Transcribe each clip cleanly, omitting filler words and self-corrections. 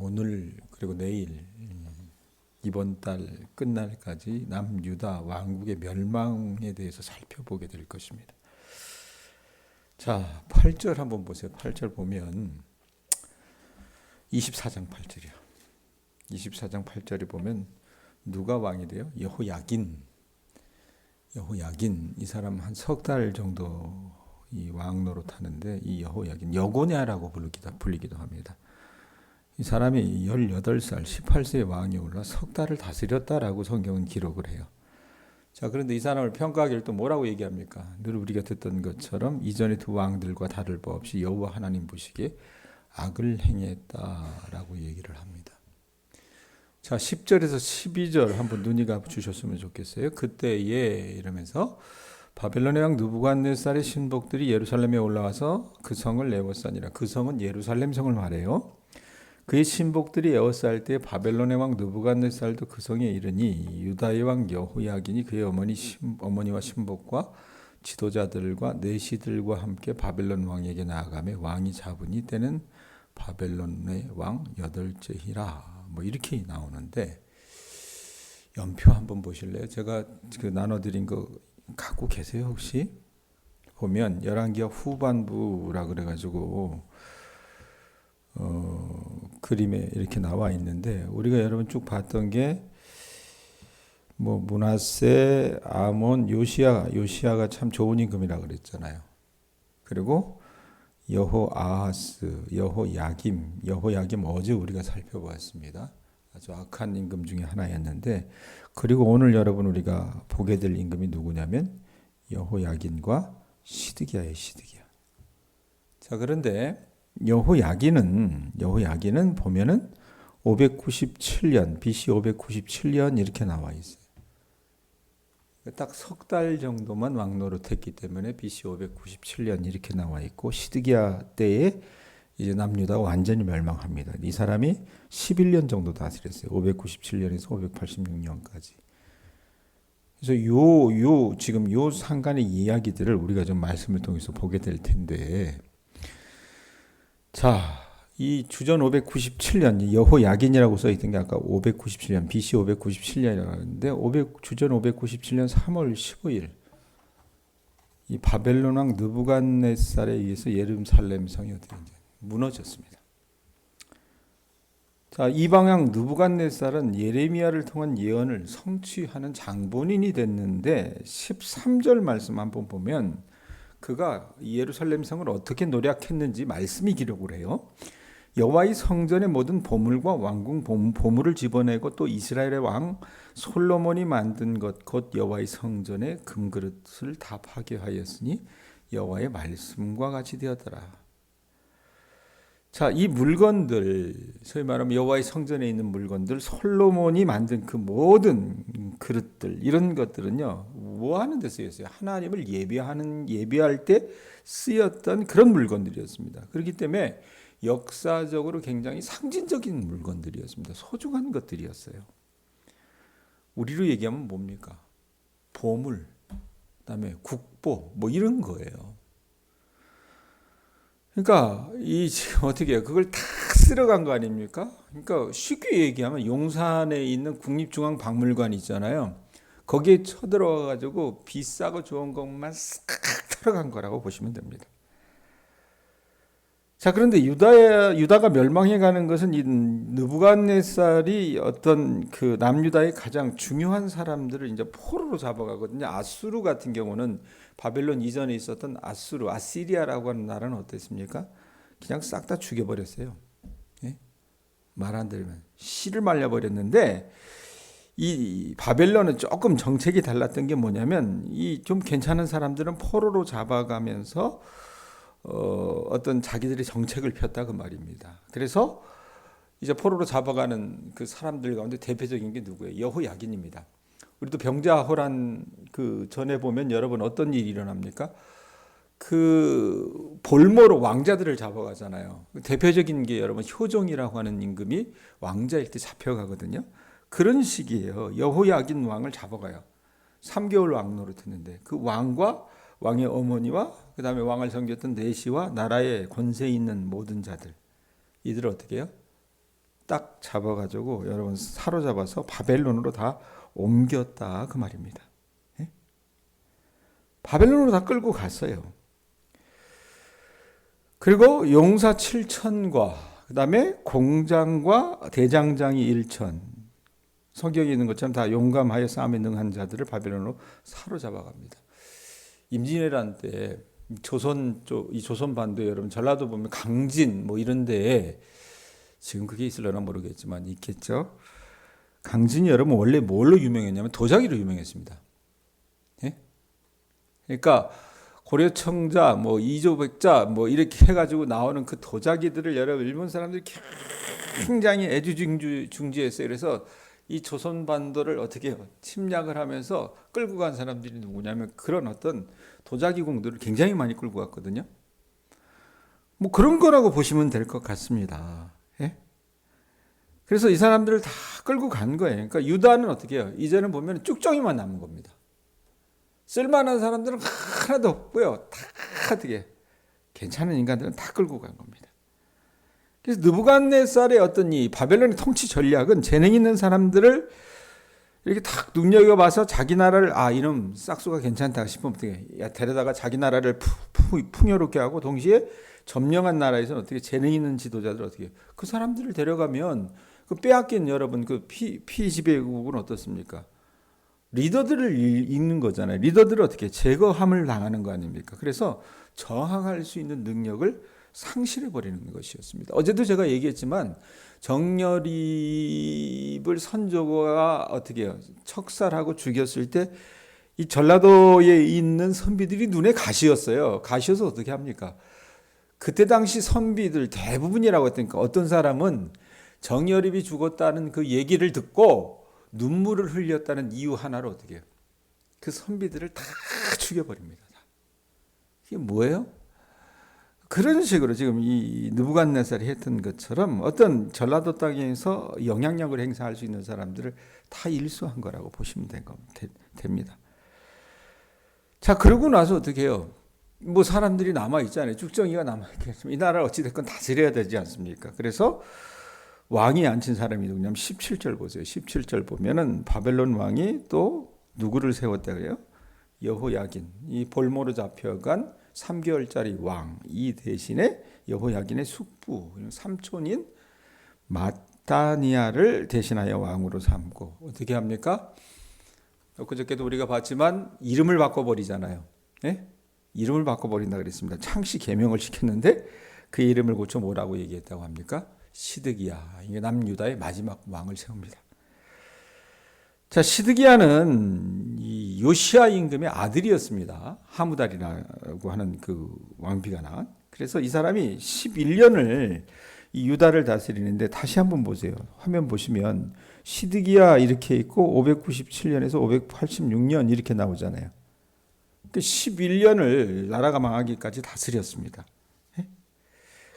오늘 그리고 내일 이번 달 끝날까지 남유다 왕국의 멸망에 대해서 살펴보게 될 것입니다. 자, 8절 한번 보세요. 8절 보면 24장 8절이요. 24장 8절에 보면 누가 왕이 돼요? 여호야긴 이 사람 한 석 달 정도 이 왕 노릇하는데 이 여호야긴 여고냐라고 불리기도 합니다. 이 사람이 18살 18세의 왕이 올라 석 달을 다스렸다라고 성경은 기록을 해요. 자, 그런데 이 사람을 평가하기를 또 뭐라고 얘기합니까? 늘 우리가 듣던 것처럼 이전의 두 왕들과 다를 바 없이 여호와 하나님 보시기에 악을 행했다라고 얘기를 합니다. 자, 10절에서 12절 한번 눈이 가주셨으면 좋겠어요. 그때에 이러면서 바벨론의 왕 느부갓네살의 신복들이 예루살렘에 올라와서 그 성을 에워싸니라. 그 성은 예루살렘 성을 말해요. 그의 신복들이 에워쌀 때 바벨론의 왕 느부갓네살도 그 성에 이르니 유다의 왕 여호야긴이 그의 어머니와 신복과 지도자들과 내시들과 함께 바벨론 왕에게 나아가며 왕이 잡으니 때는 바벨론의 왕 8째 희라. 뭐 이렇게 나오는데 연표 한번 보실래요? 제가 그 나눠드린 거 갖고 계세요 혹시? 보면 열왕기하 후반부라 그래가지고 그림에 이렇게 나와 있는데 우리가 여러분 쭉 봤던 게 뭐 므낫세, 아몬, 요시야가 참 좋은 임금이라 그랬잖아요. 그리고 여호아하스, 여호야김 어제 우리가 살펴보았습니다. 아주 악한 임금 중에 하나였는데 그리고 오늘 여러분 우리가 보게 될 임금이 누구냐면 여호야긴과 시드기야예요. 시드기야. 자, 그런데 여호야긴은 보면은 597년 BC 597년 이렇게 나와 있어요. 딱 석 달 정도만 왕노릇했기 때문에 BC 597년 이렇게 나와 있고 시드기야 때에 이제 남유다가 완전히 멸망합니다. 이 사람이 11년 정도 다스렸어요. 597년에서 586년까지. 그래서 지금 요 상간의 이야기들을 우리가 좀 말씀을 통해서 보게 될 텐데, 자, 이 주전 597년 여호야긴이라고 써 있던 게 아까 597년 BC 597년이라는데 주전 597년 3월 15일 이 바벨론 왕 느부갓네살에 의해서 예루살렘 성이 어떻게 무너졌습니다. 자, 이방왕 느부갓네살은 예레미야를 통한 예언을 성취하는 장본인이 됐는데 13절 말씀 한번 보면 그가 예루살렘 성을 어떻게 노략했는지 말씀이 기록을 해요. 여호와의 성전의 모든 보물과 왕궁 보물을 집어내고 또 이스라엘의 왕 솔로몬이 만든 것 곧 여호와의 성전의 금그릇을 다 파괴하였으니 여호와의 말씀과 같이 되었더라. 자, 이 물건들, 소위 말하면 여호와의 성전에 있는 물건들, 솔로몬이 만든 그 모든 그릇들, 이런 것들은요, 뭐 하는 데 쓰였어요? 하나님을 예배할 때 쓰였던 그런 물건들이었습니다. 그렇기 때문에 역사적으로 굉장히 상징적인 물건들이었습니다. 소중한 것들이었어요. 우리로 얘기하면 뭡니까? 보물, 그다음에 국보, 뭐 이런 거예요. 그러니까 이 지금 어떻게 해요? 그걸 다 쓸어간 거 아닙니까? 그러니까 쉽게 얘기하면 용산에 있는 국립중앙박물관 있잖아요. 거기에 쳐들어와 가지고 비싸고 좋은 것만 싹 털어간 거라고 보시면 됩니다. 자, 그런데 유다가 멸망해 가는 것은 이 느부갓네살이 어떤 그 남유다의 가장 중요한 사람들을 이제 포로로 잡아가거든요. 아수르 같은 경우는 바벨론 이전에 있었던 아시리아라고 하는 나라는 어땠습니까? 그냥 싹 다 죽여버렸어요. 예? 말 안 들으면 씨를 말려버렸는데 이 바벨론은 조금 정책이 달랐던 게 뭐냐면 이 좀 괜찮은 사람들은 포로로 잡아가면서 어떤 자기들의 정책을 폈다 그 말입니다. 그래서 이제 포로로 잡아가는 그 사람들 가운데 대표적인 게 누구예요? 여호야긴입니다. 우리도 병자호란 그 전에 보면 여러분 어떤 일이 일어납니까? 그 볼모로 왕자들을 잡아가잖아요. 대표적인 게 여러분 효종이라고 하는 임금이 왕자일 때 잡혀가거든요. 그런 식이에요. 여호야긴 왕을 잡아가요. 3개월 왕 노릇했는데 그 왕과 왕의 어머니와 그 다음에 왕을 섬겼던 내시와 나라의 권세 있는 모든 자들, 이들을 어떻게 해요? 딱 잡아가지고 여러분 사로잡아서 바벨론으로 다 옮겼다 그 말입니다. 예? 바벨론으로 다 끌고 갔어요. 그리고 용사 7천과 그 다음에 공장과 대장장이 1천, 성경에 있는 것처럼 다 용감하여 싸움에 능한 자들을 바벨론으로 사로잡아갑니다. 임진왜란 때 이 조선 반도에 여러분 전라도 보면 강진 뭐 이런데 지금 그게 있을려나 모르겠지만 있겠죠. 강진이 여러분 원래 뭘로 유명했냐면 도자기로 유명했습니다. 예? 그러니까 고려청자, 뭐 이조백자, 뭐 이렇게 해가지고 나오는 그 도자기들을 여러분 일본 사람들이 굉장히 애지중지했어요. 그래서 이 조선 반도를 어떻게 해요? 침략을 하면서 끌고 간 사람들이 누구냐면 그런 어떤 도자기공들을 굉장히 많이 끌고 갔거든요. 뭐 그런 거라고 보시면 될 것 같습니다. 예? 그래서 이 사람들을 다 끌고 간 거예요. 그러니까 유다는 어떻게 해요? 이제는 보면 쭉정이만 남은 겁니다. 쓸만한 사람들은 하나도 없고요. 다 어떻게 괜찮은 인간들은 다 끌고 간 겁니다. 그래서 느부갓네살의 어떤 이 바벨론의 통치 전략은 재능 있는 사람들을 이렇게 탁 눈여겨봐서 자기 나라를 이놈 싹수가 괜찮다 싶으면 어떻게 데려다가 자기 나라를 풍요롭게 하고 동시에 점령한 나라에서는 어떻게 재능 있는 지도자들 어떻게 그 사람들을 데려가면 그 빼앗긴 여러분 그 피지배국은 어떻습니까? 리더들을 잃는 거잖아요. 리더들을 어떻게 제거함을 당하는 거 아닙니까? 그래서 저항할 수 있는 능력을 상실해 버리는 것이었습니다. 어제도 제가 얘기했지만 정여립을 선조가 어떻게 해요? 척살하고 죽였을 때 이 전라도에 있는 선비들이 눈에 가시였어요. 가시여서 어떻게 합니까? 그때 당시 선비들 대부분이라고 했으니까 어떤 사람은 정여립이 죽었다는 그 얘기를 듣고 눈물을 흘렸다는 이유 하나로 어떻게 해요? 그 선비들을 다 죽여버립니다. 이게 뭐예요? 그런 식으로 지금 이 느부갓네살이 했던 것처럼 어떤 전라도 땅에서 영향력을 행사할 수 있는 사람들을 다 일수한 거라고 보시면 됩니다. 자, 그러고 나서 어떻게 해요? 뭐 사람들이 남아있잖아요. 쭉정이가 남아있겠지만 이 나라를 어찌됐건 다스려야 되지 않습니까? 그래서 왕이 앉힌 사람이 누구냐면 17절 보세요. 17절 보면은 바벨론 왕이 또 누구를 세웠다 그래요? 여호야긴. 이 볼모로 잡혀간 3개월짜리 왕. 이 대신에 여호야긴의 숙부, 삼촌인 마타니아를 대신하여 왕으로 삼고 어떻게 합니까? 그저께도 우리가 봤지만 이름을 바꿔버리잖아요. 네? 이름을 바꿔버린다 그랬습니다. 창씨 개명을 시켰는데 그 이름을 고쳐 뭐라고 얘기했다고 합니까? 시드기야. 이게 남유다의 마지막 왕을 세웁니다. 자, 시드기야는 이 요시야 임금의 아들이었습니다. 하무달이라고 하는 그 왕비가 낳은. 그래서 이 사람이 11년을 이 유다를 다스리는데 다시 한번 보세요. 화면 보시면 시드기야 이렇게 있고 597년에서 586년 이렇게 나오잖아요. 11년을 나라가 망하기까지 다스렸습니다.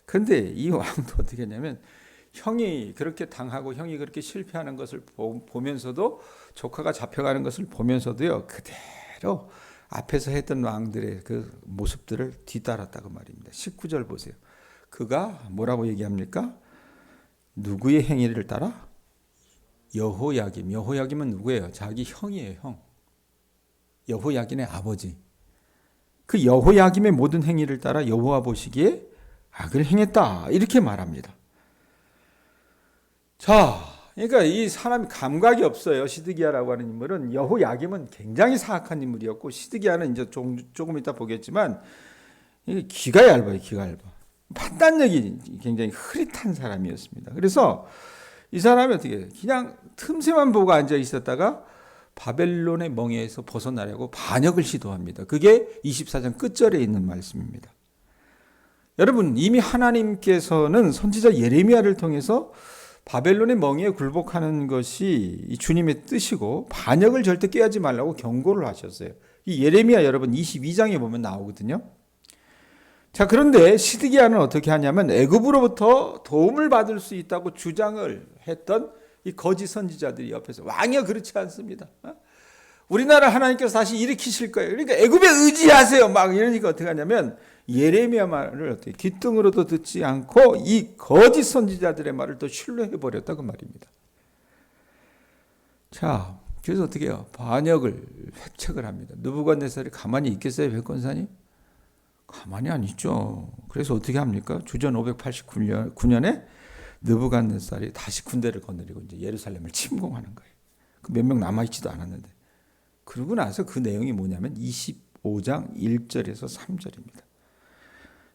그런데 이 왕도 어떻게 했냐면 형이 그렇게 당하고 형이 그렇게 실패하는 것을 보면서도 조카가 잡혀가는 것을 보면서도요 그대로 앞에서 했던 왕들의 그 모습들을 뒤따랐다고 말입니다. 19절 보세요. 그가 뭐라고 얘기합니까? 누구의 행위를 따라? 여호야김. 여호야김은 누구예요? 자기 형이에요. 형. 여호야긴의 아버지. 그 여호야김의 모든 행위를 따라 여호와 보시기에 악을 행했다. 이렇게 말합니다. 자, 그러니까 이 사람이 감각이 없어요. 시드기야라고 하는 인물은. 여호야김은 굉장히 사악한 인물이었고 시드기야는 이제 조금 이따 보겠지만 기가 얇아요. 기가 얇아. 판단력이 굉장히 흐릿한 사람이었습니다. 그래서 이 사람이 어떻게 그냥 틈새만 보고 앉아 있었다가 바벨론의 멍에에서 벗어나려고 반역을 시도합니다. 그게 24장 끝절에 있는 말씀입니다. 여러분 이미 하나님께서는 선지자 예레미야를 통해서 바벨론의 멍에에 굴복하는 것이 주님의 뜻이고 반역을 절대 깨하지 말라고 경고를 하셨어요. 이 예레미야 여러분 22장에 보면 나오거든요. 자, 그런데 시드기야는 어떻게 하냐면 애굽으로부터 도움을 받을 수 있다고 주장을 했던 이 거짓 선지자들이 옆에서 왕이야 그렇지 않습니다. 우리나라 하나님께서 다시 일으키실 거예요. 그러니까 애굽에 의지하세요. 막 이러니까 어떻게 하냐면 예레미야 말을 어떻게 귀등으로도 듣지 않고 이 거짓 선지자들의 말을 또 신뢰해 버렸다 그 말입니다. 자, 그래서 어떻게 해요? 반역을 획책을 합니다. 느부갓네살이 가만히 있겠어요, 백권산이? 가만히 안 있죠. 그래서 어떻게 합니까? 주전 589년에 느부갓네살이 다시 군대를 거느리고 이제 예루살렘을 침공하는 거예요. 그 몇 명 남아 있지도 않았는데. 그러고 나서 그 내용이 뭐냐면 25장 1절에서 3절입니다.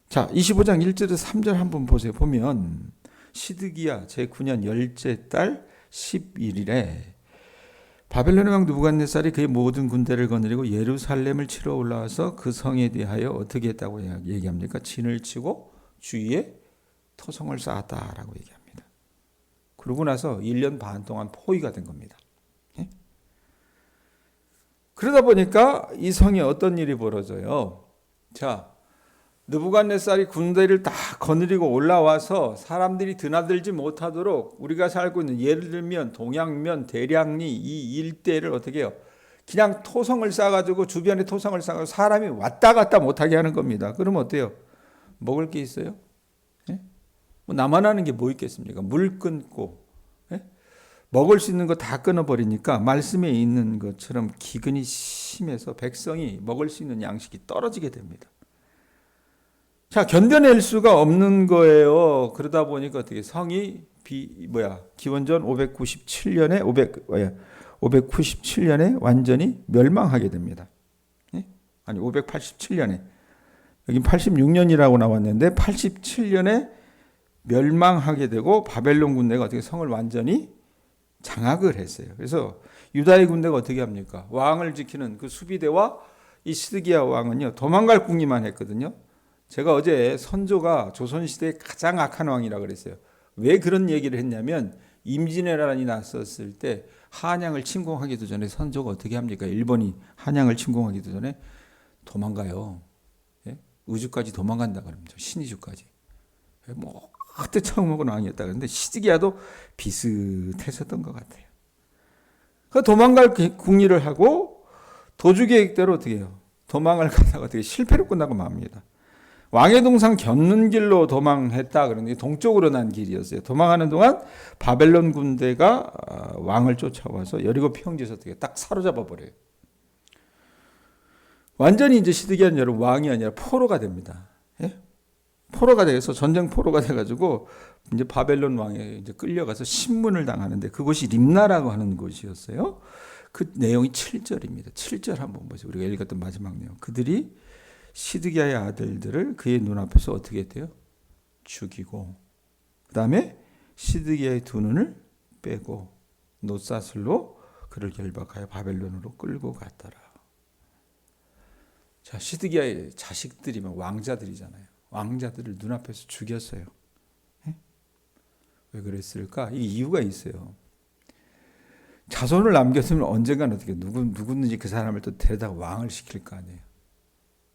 자, 25장 1절에서 3절 한번 보세요. 보면 시드기야 제9년 열째 달 11일에 바벨론의 왕 느부갓네살이 그의 모든 군대를 거느리고 예루살렘을 치러 올라와서 그 성에 대하여 어떻게 했다고 얘기합니까? 진을 치고 주위에 토성을 쌓았다라고 얘기합니다. 그러고 나서 1년 반 동안 포위가 된 겁니다. 예? 그러다 보니까 이 성에 어떤 일이 벌어져요? 자, 느부갓네살이 군대를 다 거느리고 올라와서 사람들이 드나들지 못하도록 우리가 살고 있는 예를 들면 동양면, 대량리 이 일대를 어떻게 해요? 그냥 토성을 쌓아가지고 주변에 토성을 쌓아가지고 사람이 왔다 갔다 못하게 하는 겁니다. 그러면 어때요? 먹을 게 있어요? 예? 뭐 나만 하는 게 뭐 있겠습니까? 물 끊고 예? 먹을 수 있는 거 다 끊어버리니까 말씀에 있는 것처럼 기근이 심해서 백성이 먹을 수 있는 양식이 떨어지게 됩니다. 자, 견뎌낼 수가 없는 거예요. 그러다 보니까 어떻게 성이 기원전 597년에 597년에 완전히 멸망하게 됩니다. 예? 아니 587년에 여긴 86년이라고 나왔는데 87년에 멸망하게 되고 바벨론 군대가 어떻게 성을 완전히 장악을 했어요. 그래서 유다의 군대가 어떻게 합니까? 왕을 지키는 그 수비대와 이 시드기야 왕은요 도망갈 궁리만 했거든요. 제가 어제 선조가 조선시대의 가장 악한 왕이라고 그랬어요. 왜 그런 얘기를 했냐면 임진왜란이 났었을 때 한양을 침공하기도 전에 선조가 어떻게 합니까? 일본이 한양을 침공하기도 전에 도망가요. 예? 우주까지 도망간다 그럽니다. 신의주까지. 뭐 그때 처음 먹은 왕이었다 그러는데 시드기야도 비슷했었던 것 같아요. 그 도망갈 궁리를 하고 도주 계획대로 어떻게 해요? 도망을 가다가 어떻게 실패로 끝나고 맙니다. 왕의 동상 겪는 길로 도망했다. 그런데 동쪽으로 난 길이었어요. 도망하는 동안 바벨론 군대가 왕을 쫓아와서 여리고 평지에서 어떻게 딱 사로잡아 버려요. 완전히 이제 시드기야는 여러분 왕이 아니라 포로가 됩니다. 예? 포로가 돼서 전쟁 포로가 돼가지고 이제 바벨론 왕에 이제 끌려가서 신문을 당하는데 그곳이 림나라고 하는 곳이었어요. 그 내용이 7절입니다. 7절 한번 보세요. 우리가 읽었던 마지막 내용. 그들이 시드기야의 아들들을 그의 눈앞에서 어떻게 했대요? 죽이고 그 다음에 시드기야의 두 눈을 빼고 놋사슬로 그를 결박하여 바벨론으로 끌고 갔더라. 자, 시드기야의 자식들이면 왕자들이잖아요. 왕자들을 눈앞에서 죽였어요. 예? 왜 그랬을까? 이 이유가 있어요. 자손을 남겼으면 언젠가는 어떻게 누구든지 그 사람을 또 데려다 왕을 시킬 거 아니에요.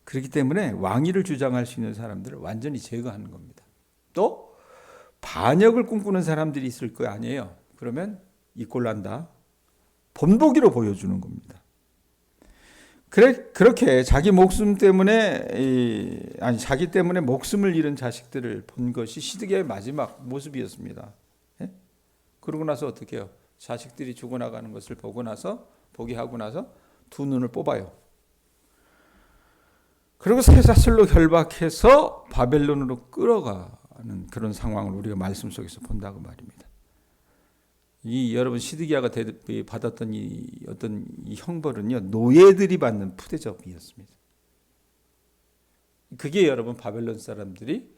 그렇기 때문에 왕위를 주장할 수 있는 사람들을 완전히 제거하는 겁니다. 또 반역을 꿈꾸는 사람들이 있을 거 아니에요. 그러면 이꼴난다. 본보기로 보여주는 겁니다. 그렇게 자기 목숨 때문에 자기 때문에 목숨을 잃은 자식들을 본 것이 시드기야의 마지막 모습이었습니다. 예? 그러고 나서 어떻게 해요? 자식들이 죽어나가는 것을 보게 하고 나서 두 눈을 뽑아요. 그리고 쇠사슬로 결박해서 바벨론으로 끌어가는 그런 상황을 우리가 말씀 속에서 본다고 말입니다. 여러분 시드기야가 받았던 어떤 형벌은요 노예들이 받는 푸대접이었습니다. 그게 여러분 바벨론 사람들이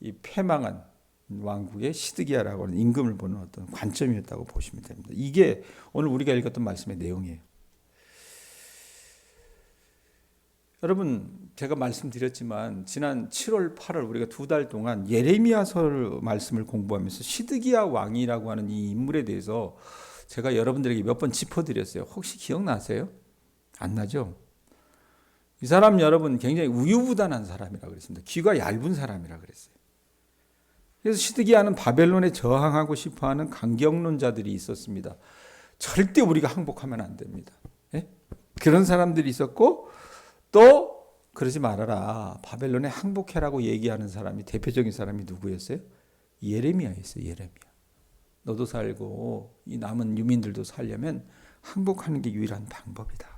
이 패망한 왕국의 시드기야라고 하는 임금을 보는 어떤 관점이었다고 보시면 됩니다. 이게 오늘 우리가 읽었던 말씀의 내용이에요. 여러분 제가 말씀드렸지만 지난 7월 8월 우리가 2달 동안 예레미야서 말씀을 공부하면서 시드기야 왕이라고 하는 이 인물에 대해서 제가 여러분들에게 몇 번 짚어드렸어요. 혹시 기억나세요? 안 나죠? 이 사람 여러분 굉장히 우유부단한 사람이라고 그랬습니다. 귀가 얇은 사람이라고 그랬어요. 그래서 시드기야는 바벨론에 저항하고 싶어하는 강경론자들이 있었습니다. 절대 우리가 항복하면 안 됩니다. 예? 그런 사람들이 있었고 또 그러지 말아라. 바벨론에 항복해라고 얘기하는 사람이 대표적인 사람이 누구였어요? 예레미야였어요. 예레미야. 너도 살고 이 남은 유민들도 살려면 항복하는 게 유일한 방법이다.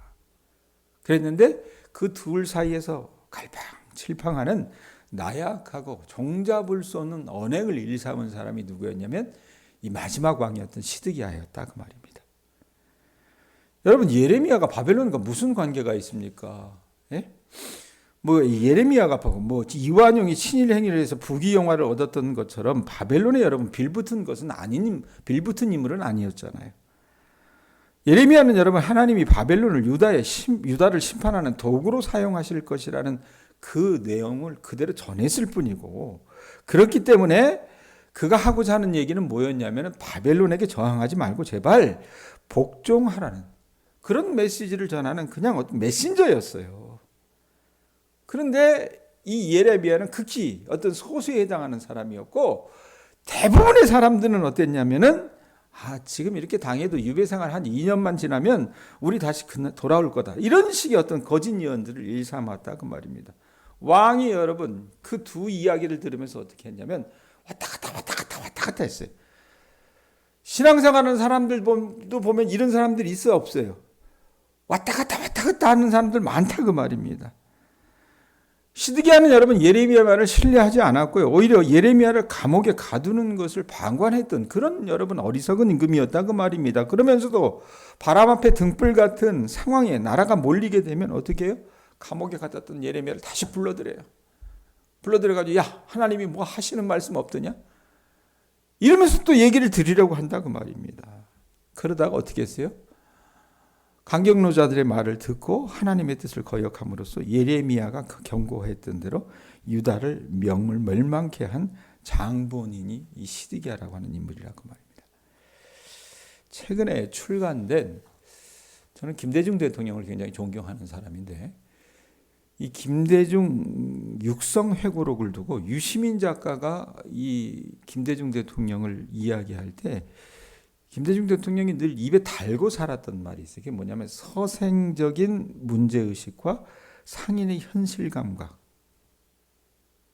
그랬는데 그 둘 사이에서 갈팡질팡하는 나약하고 종잡을 수 없는 언행을 일삼은 사람이 누구였냐면 이 마지막 왕이었던 시드기야였다 그 말입니다. 여러분, 예레미야가 바벨론과 무슨 관계가 있습니까? 예? 뭐 예레미야가 뭐 이완용이 친일 행위를 해서 부귀영화를 얻었던 것처럼 바벨론에 여러분 빌붙은 것은 아닌, 빌붙은 인물은 아니었잖아요. 예레미야는 여러분 하나님이 바벨론을 유다를 심판하는 도구로 사용하실 것이라는 그 내용을 그대로 전했을 뿐이고, 그렇기 때문에 그가 하고자 하는 얘기는 뭐였냐면 바벨론에게 저항하지 말고 제발 복종하라는 그런 메시지를 전하는 그냥 어떤 메신저였어요. 그런데 이 예레미야는 극히 어떤 소수에 해당하는 사람이었고, 대부분의 사람들은 어땠냐면은 지금 이렇게 당해도 유배생활 한 2년만 지나면 우리 다시 돌아올 거다, 이런 식의 어떤 거짓 예언들을 일삼았다 그 말입니다. 왕이 여러분 그 두 이야기를 들으면서 어떻게 했냐면 왔다 갔다 했어요. 신앙생활하는 사람들도 보면 이런 사람들이 있어 없어요? 왔다 갔다 하는 사람들 많다 그 말입니다. 시드기야는 여러분 예레미야 말을 신뢰하지 않았고요. 오히려 예레미야를 감옥에 가두는 것을 방관했던 그런 여러분 어리석은 임금이었다 그 말입니다. 그러면서도 바람 앞에 등불 같은 상황에 나라가 몰리게 되면 어떻게 해요? 감옥에 가뒀던 예레미야를 다시 불러들여요. 불러들여가지고 야, 하나님이 뭐 하시는 말씀 없더냐? 이러면서 또 얘기를 드리려고 한다 그 말입니다. 그러다가 어떻게 했어요? 강경노자들의 말을 듣고 하나님의 뜻을 거역함으로써 예레미야가 경고했던 대로 유다를 멸망케 한 장본인이 이 시드기야라고 하는 인물이라고 말입니다. 최근에 출간된, 저는 김대중 대통령을 굉장히 존경하는 사람인데, 이 김대중 육성회고록을 두고 유시민 작가가 이 김대중 대통령을 이야기할 때 김대중 대통령이 늘 입에 달고 살았던 말이 있어요. 그게 뭐냐면 서생적인 문제의식과 상인의 현실감각,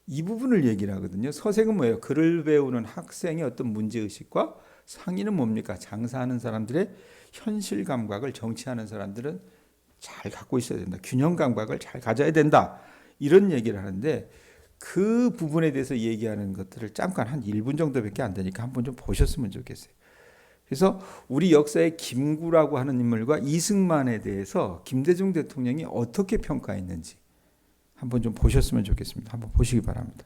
이 부분을 얘기를 하거든요. 서생은 뭐예요? 글을 배우는 학생의 어떤 문제의식과 상인은 뭡니까? 장사하는 사람들의 현실감각을 정치하는 사람들은 잘 갖고 있어야 된다. 균형감각을 잘 가져야 된다. 이런 얘기를 하는데 그 부분에 대해서 얘기하는 것들을 잠깐 한 1분 정도밖에 안 되니까 한번 좀 보셨으면 좋겠어요. 그래서 우리 역사의 김구라고 하는 인물과 이승만에 대해서 김대중 대통령이 어떻게 평가했는지 한번 좀 보셨으면 좋겠습니다. 한번 보시기 바랍니다.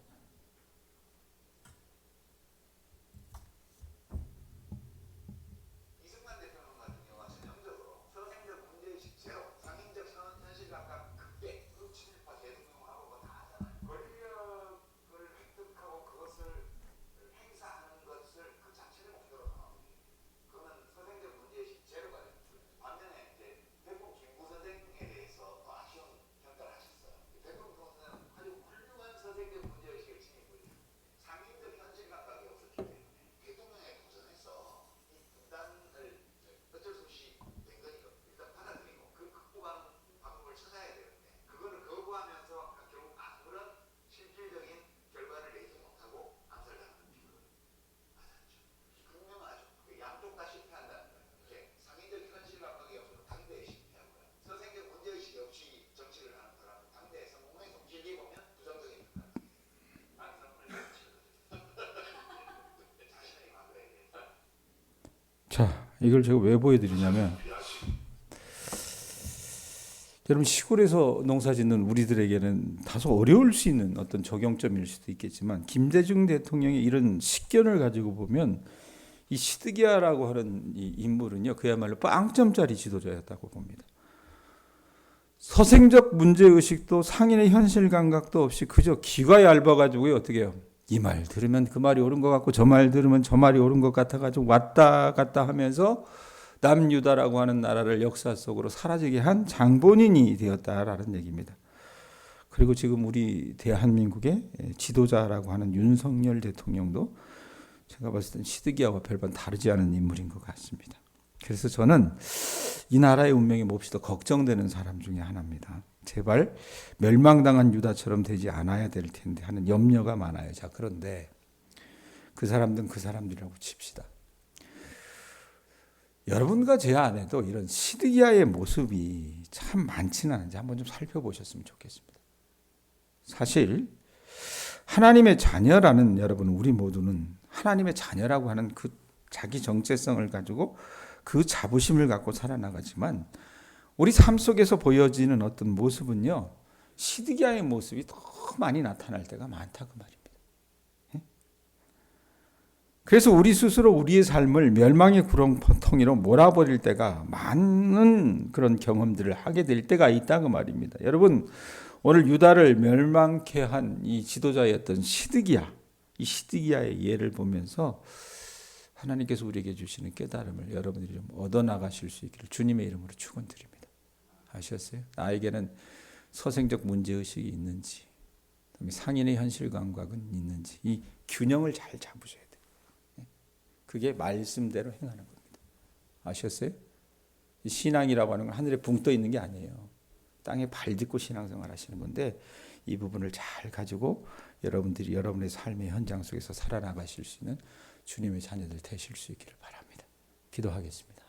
자, 이걸 제가 왜 보여드리냐면, 여러분 시골에서 농사 짓는 우리들에게는 다소 어려울 수 있는 어떤 적용점일 수도 있겠지만, 김대중 대통령의 이런 식견을 가지고 보면 이 시드기야라고 하는 이 인물은요, 그야말로 빵점짜리 지도자였다고 봅니다. 서생적 문제의식도 상인의 현실 감각도 없이 그저 귀가 얇아가지고 어떻게 해요? 이 말 들으면 그 말이 옳은 것 같고 저 말 들으면 저 말이 옳은 것 같아가지고 왔다 갔다 하면서 남유다라고 하는 나라를 역사 속으로 사라지게 한 장본인이 되었다라는 얘기입니다. 그리고 지금 우리 대한민국의 지도자라고 하는 윤석열 대통령도 제가 봤을 땐 시드기야와 별반 다르지 않은 인물인 것 같습니다. 그래서 저는 이 나라의 운명이 몹시 더 걱정되는 사람 중에 하나입니다. 제발 멸망당한 유다처럼 되지 않아야 될 텐데 하는 염려가 많아요. 자, 그런데 그 사람들은 그 사람들이라고 칩시다. 여러분과 제 안에도 이런 시드기야의 모습이 참 많지는 않은지 한번 좀 살펴보셨으면 좋겠습니다. 사실 하나님의 자녀라는 여러분, 우리 모두는 하나님의 자녀라고 하는 그 자기 정체성을 가지고 그 자부심을 갖고 살아나가지만 우리 삶 속에서 보여지는 어떤 모습은요, 시드기야의 모습이 더 많이 나타날 때가 많다 그 말입니다. 그래서 우리 스스로 우리의 삶을 멸망의 구렁텅이로 몰아버릴 때가 많은 그런 경험들을 하게 될 때가 있다 그 말입니다. 여러분, 오늘 유다를 멸망케 한 이 지도자였던 시드기야, 이 시드기야의 예를 보면서 하나님께서 우리에게 주시는 깨달음을 여러분들이 좀 얻어나가실 수 있기를 주님의 이름으로 축원드립니다. 아셨어요? 나에게는 서생적 문제의식이 있는지, 상인의 현실 감각은 있는지, 이 균형을 잘 잡으셔야 돼요. 그게 말씀대로 행하는 겁니다. 아셨어요? 신앙이라고 하는 건 하늘에 붕 떠 있는 게 아니에요. 땅에 발 딛고 신앙생활 하시는 건데, 이 부분을 잘 가지고 여러분들이 여러분의 삶의 현장 속에서 살아나가실 수 있는 주님의 자녀들 되실 수 있기를 바랍니다. 기도하겠습니다.